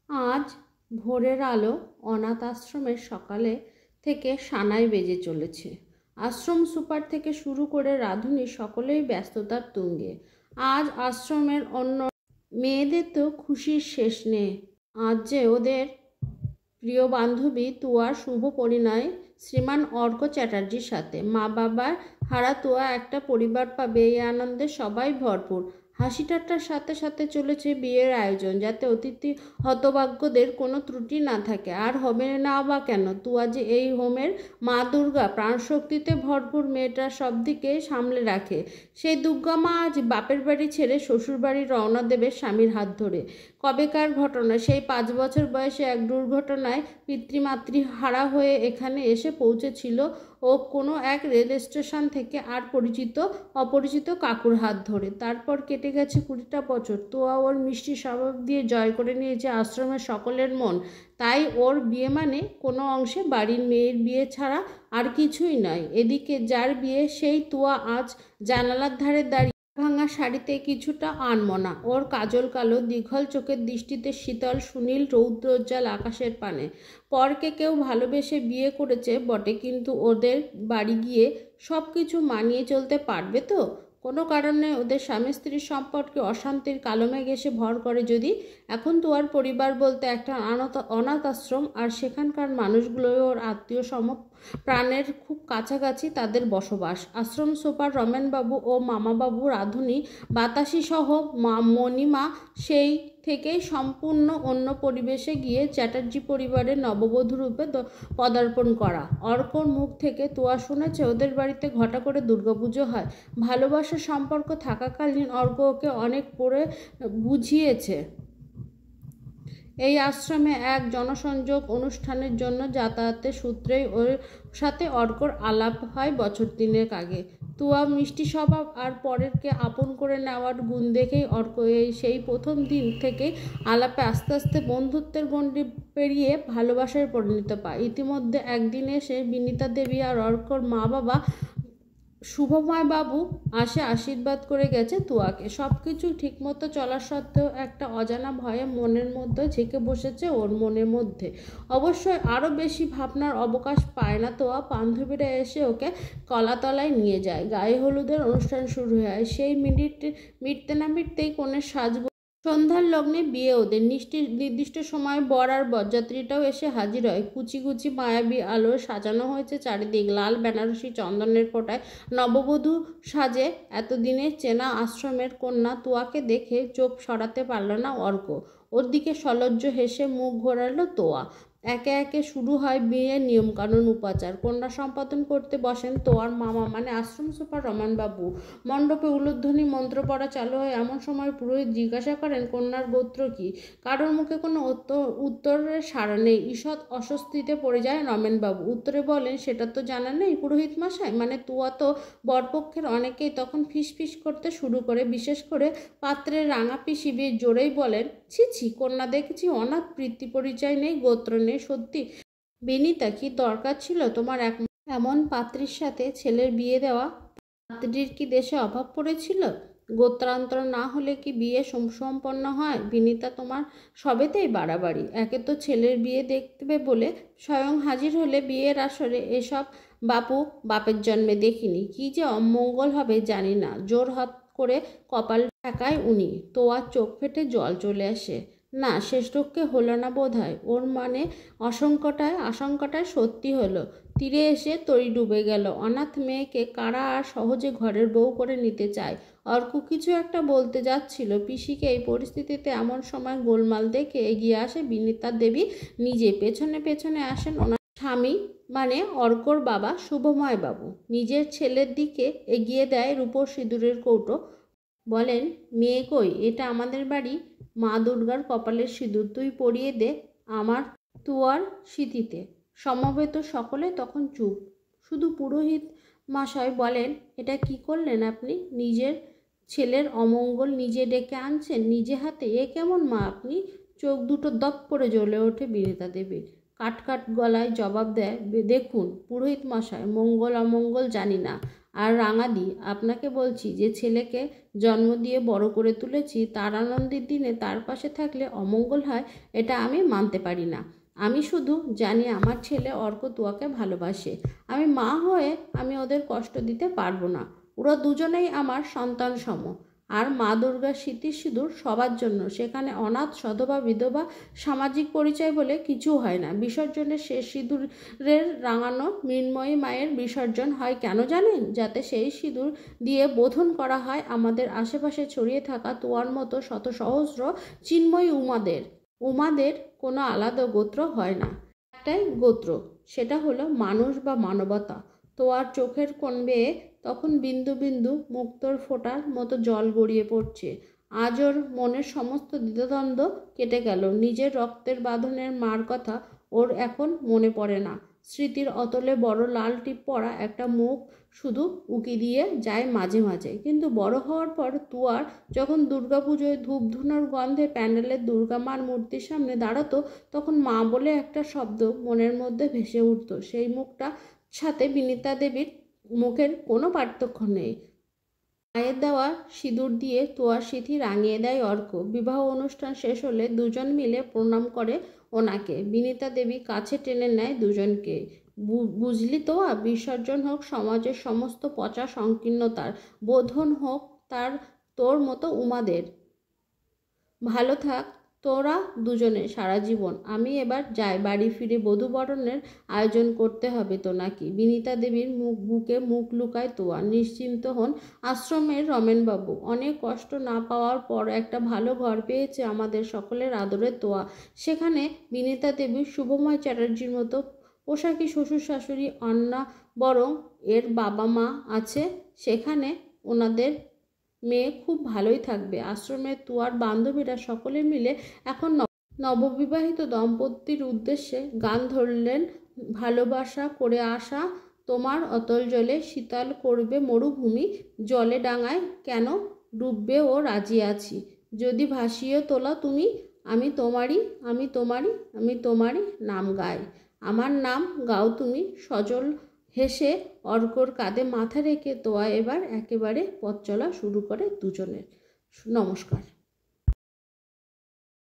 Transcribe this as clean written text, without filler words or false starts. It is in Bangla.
আজ ভোরের আলো অনাথ আশ্রমের সকালে থেকে সানাই বেজে চলেছে। আশ্রম সুপার থেকে শুরু করে রাঁধুনি সকলেই ব্যস্ততার তুঙ্গে। আজ আশ্রমের অন্য মেয়েদের তো খুশির শেষ নেই। আজ যে ওদের প্রিয় বান্ধবী তুয়ার শুভ পরিণয় শ্রীমান অর্ক চ্যাটার্জির সাথে। মা বাবার হারা তুয়া একটা পরিবার পাবে, এই আনন্দে সবাই ভরপুর। হাসি ঠাট্টার সাথে সাথে চলেছে বিয়ের আয়োজন, যাতে অতিথি হতভাগ্যদের কোনো ত্রুটি না থাকে। আর হবে না বা কেন, তুয়া যে এই হোমের মা দুর্গা, প্রাণশক্তিতে ভরপুর। মেয়েটা সব দিকে সামলে রাখে। সেই দুর্গা মা আজ বাপের বাড়ি ছেড়ে শ্বশুর বাড়ি রওনা দেবে স্বামীর হাত ধরে। কবেকার ঘটনা, সেই 5 বছর বয়সে এক দুর্ঘটনায় পিতৃমাতৃ হারা হয়ে এখানে এসে পৌঁছেছিল ও কোনো এক রেল স্টেশন থেকে, আর পরিচিত অপরিচিত কাকুর হাত ধরে। তারপর কেটে গেছে 20টা বছর। তোয়া ওর মিষ্টি স্বভাব দিয়ে জয় করে নিয়েছে আশ্রমের সকলের মন। তাই ওর বিয়ে মানে কোনো অংশে বাড়ির মেয়ের বিয়ে ছাড়া আর কিছুই নয়। এদিকে যার বিয়ে, সেই তোয়া আজ জানালার ধারে দাঁড়িয়ে ভাঙা শাড়িতে কিছুটা আনমনা। ওর কাজল কালো দীঘল চোখের দৃষ্টিতে শীতল সুনীল রৌদ্রোজ্জ্বল আকাশের পানে। পরকে কেউ ভালোবেসে বিয়ে করেছে বটে, কিন্তু ওদের বাড়ি গিয়ে সব কিছু মানিয়ে চলতে পারবে তো? কোনো কারণে ওদের স্বামী স্ত্রীর সম্পর্কে অশান্তির কালো মেঘ এসে ভর করে যদি। এখন তো আর পরিবার বলতে একটা অনাথ আশ্রম, আর সেখানকার মানুষগুলো ওর আত্মীয় সম প্রাণের খুব কাছাকাছি তাদের বসবাস। আশ্রম সুপার রমেনবাবু ও মামাবাবু, রাঁধুনি, বাতাসি সহ মণিমা সেই থেকেই সম্পূর্ণ অন্য পরিবেশে গিয়ে চ্যাটার্জি পরিবারের নববধূ রূপে পদার্পণ করা। অর্কর মুখ থেকে তোয়া শুনেছে ওদের বাড়িতে ঘটা করে দুর্গাপুজো হয়। ভালোবাসার সম্পর্ক থাকাকালীন অর্ক ওকে অনেক পড়ে বুঝিয়েছে। এই আশ্রমে এক জনসংযোগ অনুষ্ঠানের জন্য যাতায়াতের সূত্রেই ওর সাথে অর্কর আলাপ হয় বছর 3 আগে। তুয়া মিষ্টি স্বভাব আর পরেরকে আপন করে নেওয়ার গুণ দেখেই অর্ক সেই প্রথম দিন থেকেই আলাপে আস্তে আস্তে বন্ধুত্বের গণ্ডি পেরিয়ে ভালোবাসায় পরিণত পায়। ইতিমধ্যে একদিন এসে বিনিতা দেবী আর অর্কর মা বাবা শুভময় বাবু আসে আশীর্বাদ করে গেছে তুয়াকে। সব কিছু ঠিকমতো চলার সত্ত্বেও একটা অজানা ভয়ে মনের মধ্যে ঝেঁকে বসেছে ওর মনের মধ্যে। অবশ্যই আরও বেশি ভাবনার অবকাশ পায় না তোয়া। বান্ধবীরা এসে ওকে কলাতলায় নিয়ে যায়। গায়ে হলুদের অনুষ্ঠান শুরু হয়। সেই মিটতে না মিটতেই কনের সাজ, সন্ধ্যার লগ্নে বিয়ে ওদের। নির্দিষ্ট সময় বর আর বরযাত্রীটাও এসে হাজির হয়। কুচি কুচি মায়াবী আলো সাজানো হয়েছে চারিদিক। লাল বেনারসি চন্দনের ফোঁটায় নববধূ সাজে এতদিনের চেনা আশ্রমের কন্যা তুয়াকে দেখে চোখ সরাতে পারল না অর্ক। ওর দিকে সলজ্জ হেসে মুখ ঘোরালো তোয়া। একে একে শুরু হয় বিয়ের নিয়মকানুন উপাচার। কন্যা সম্পাদন করতে বসেন তোয়ার মামা মানে আশ্রম সুপার রমেনবাবু। মণ্ডপে উলুধ্বনি মন্ত্র পড়া চালু হয়। এমন সময় পুরোহিত জিজ্ঞাসা করেন কন্যার গোত্র কি। কারোর মুখে কোনো উত্তরের সাড়া নেই। ঈষৎ অস্বস্তিতে পড়ে যায় রমেনবাবু। উত্তরে বলেন, সেটা তো জানা নেই পুরোহিত মশাই। মানে তুয়া তো বরপক্ষের অনেকেই তখন ফিসফিস করতে শুরু করে। বিশেষ করে পাত্রের রাঙা পিসি বেশ জোরেই বলেন, ছি ছি, কন্যা দেখেছি অনাথ, বৃত্তি পরিচয় নেই, গোত্র নেই। সত্যি বিনিতা, কি দরকার ছিল তোমার এমন পাত্রীর সাথে ছেলের বিয়ে দেওয়া? পাত্রীর কি দেশে অভাব পড়েছিল? গোত্রান্তর না হলে কি বিয়ে সুসম্পন্ন হয়? বিনিতা, তোমার সবেতেই বাড়াবাড়ি। একে তো ছেলের বিয়ে দেখবে বলে স্বয়ং হাজির হলে বিয়ের আসরে। এসব বাপের জন্মে দেখিনি। কি যে অমঙ্গল হবে জানি না। জোর হাত করে কপাল ঠেকায় উনি। তোয়ার চোখ ফেটে জল চলে আসে। না, শেষরক্ষে হলো না বোধ হয়। ওর মানে আশঙ্কাটায় সত্যি হলো। তীরে এসে তরি ডুবে গেল। অনাথ মেয়েকে কারা আর সহজে ঘরের বউ করে নিতে চায়? অর্ক কিছু একটা বলতে যাচ্ছিল পিসিকে। এই পরিস্থিতিতে এমন সময় গোলমাল দেখে এগিয়ে আসে বিনিতা দেবী নিজে। পেছনে পেছনে আসেন ওনার স্বামী মানে অর্কর বাবা শুভময় বাবু। নিজের ছেলের দিকে এগিয়ে দেয় রূপোর সিঁদুরের কৌটো। বলেন, মেয়ে কই? এটা আমাদের বাড়ি মা দুর্গার কপালের সিঁদুর। তুই পরিয়ে দে আমার তুয়ার স্মৃতিতে। সমবেত সকলে তখন চুপ। শুধু পুরোহিত মশাই বলেন, এটা কি করলেন আপনি? নিজের ছেলের অমঙ্গল নিজে ডেকে আনছেন নিজে হাতে। এ কেমন মা আপনি? চোখ দুটো দপ করে জ্বলে ওঠে বিনিতা দেবীর। কাট গলায় জবাব দেয়, দেখুন পুরোহিত মশাই, মঙ্গল অমঙ্গল জানি না। আর রাঙাদি, আপনাকে বলছি যে ছেলেকে জন্ম দিয়ে বড় করে তুলেছি, তার আনন্দের দিনে তার পাশে থাকলে অমঙ্গল হয়, এটা আমি মানতে পারি না। আমি শুধু জানি আমার ছেলে অর্ক তুয়াকে ভালোবাসে। আমি মা হয়ে আমি ওদের কষ্ট দিতে পারবো না। ওরা দুজনেই আমার সন্তান সম। আর মা দুর্গার স্মৃতির সিঁদুর সবার জন্য, সেখানে অনাথ, সধবা, বিধবা, সামাজিক পরিচয় বলে কিছু হয় না। বিসর্জনের শেষ সিঁদুরের রাঙানো মৃন্ময়ী মায়ের বিসর্জন হয় কেন জানেন? যাতে সেই সিঁদুর দিয়ে বোধন করা হয় আমাদের আশেপাশে ছড়িয়ে থাকা তোয়ার মতো শত সহস্র চিন্ময়ী উমাদের। উমাদের কোনো আলাদা গোত্র হয় না, একটাই গোত্র, সেটা হলো মানুষ বা মানবতা। তোয়ার চোখের কোণ বেয়ে তখন বিন্দু বিন্দু মুক্তোর ফোঁটার মতো জল গড়িয়ে পড়ছে। আজ ওর মনের সমস্ত দ্বিধাদ্বন্দ্ব কেটে গেল। নিজের রক্তের বাঁধনের মার কথা ওর এখন মনে পড়ে না। স্মৃতির অতলে বড় লাল টিপ পড়া একটা মুখ শুধু উকি দিয়ে যায় মাঝে মাঝে। কিন্তু বড় হওয়ার পর তুয়ার যখন দুর্গাপুজোয় ধূপধুনোর গন্ধে প্যান্ডেলের দুর্গা মার মূর্তির সামনে দাঁড়াতো, তখন মা বলে একটা শব্দ মনের মধ্যে ভেসে উঠত। সেই মুখটা সাথে বিনীতা দেবীর মুখের কোনো পার্থক্য নেই। মায়ের দেওয়া সিঁদুর দিয়ে তোয়ার সিঁথি রাঙিয়ে দেয় অর্ক। বিবাহ অনুষ্ঠান শেষ হলে দুজন মিলে প্রণাম করে ওনাকে। বিনীতা দেবী কাছে টেনে নেয় দুজনকে। বুঝলি তোয়া, বিসর্জন হোক সমাজের সমস্ত পচা সংকীর্ণতার, বোধন হোক তার তোর মতো উমাদের। ভালো থাক তোরা দুজনে সারা জীবন। আমি এবার যাই, বাড়ি ফিরে বধূবরণের আয়োজন করতে হবে তো নাকি? বিনীতা দেবীর বুকে মুখ লুকায় তোয়া। নিশ্চিন্ত হন আশ্রমের রমেনবাবু। অনেক কষ্ট না পাওয়ার পর একটা ভালো ঘর পেয়েছে আমাদের সকলের আদরের তোয়া। সেখানে বিনীতা দেবীর শুভময় চ্যাটার্জির মতো পোশাকি শ্বশুর শাশুড়ি অন্না, বরং এর বাবা মা আছে। সেখানে ওনাদের মেয়ে খুব ভালোই থাকবে। আশ্রমের তুয়ার বান্ধবীরা সকলে মিলে এখন নববিবাহিত দম্পতির উদ্দেশ্যে গান ধরলেন। ভালোবাসা করে আসা তোমার অতল জলে শীতল করবে মরুভূমি, জলে ডাঙায় কেন ডুববে ও রাজি আছি, যদি ভাসিয়ে তোলা তুমি, আমি তোমারই, আমি তোমারই, আমি তোমারই নাম গাই। আমার নাম গাও তুমি। সজল হেসে অর্কর কাঁধে মাথা রেখে তোয়া এবার একেবারে পথ চলা শুরু করে দুজনের। নমস্কার।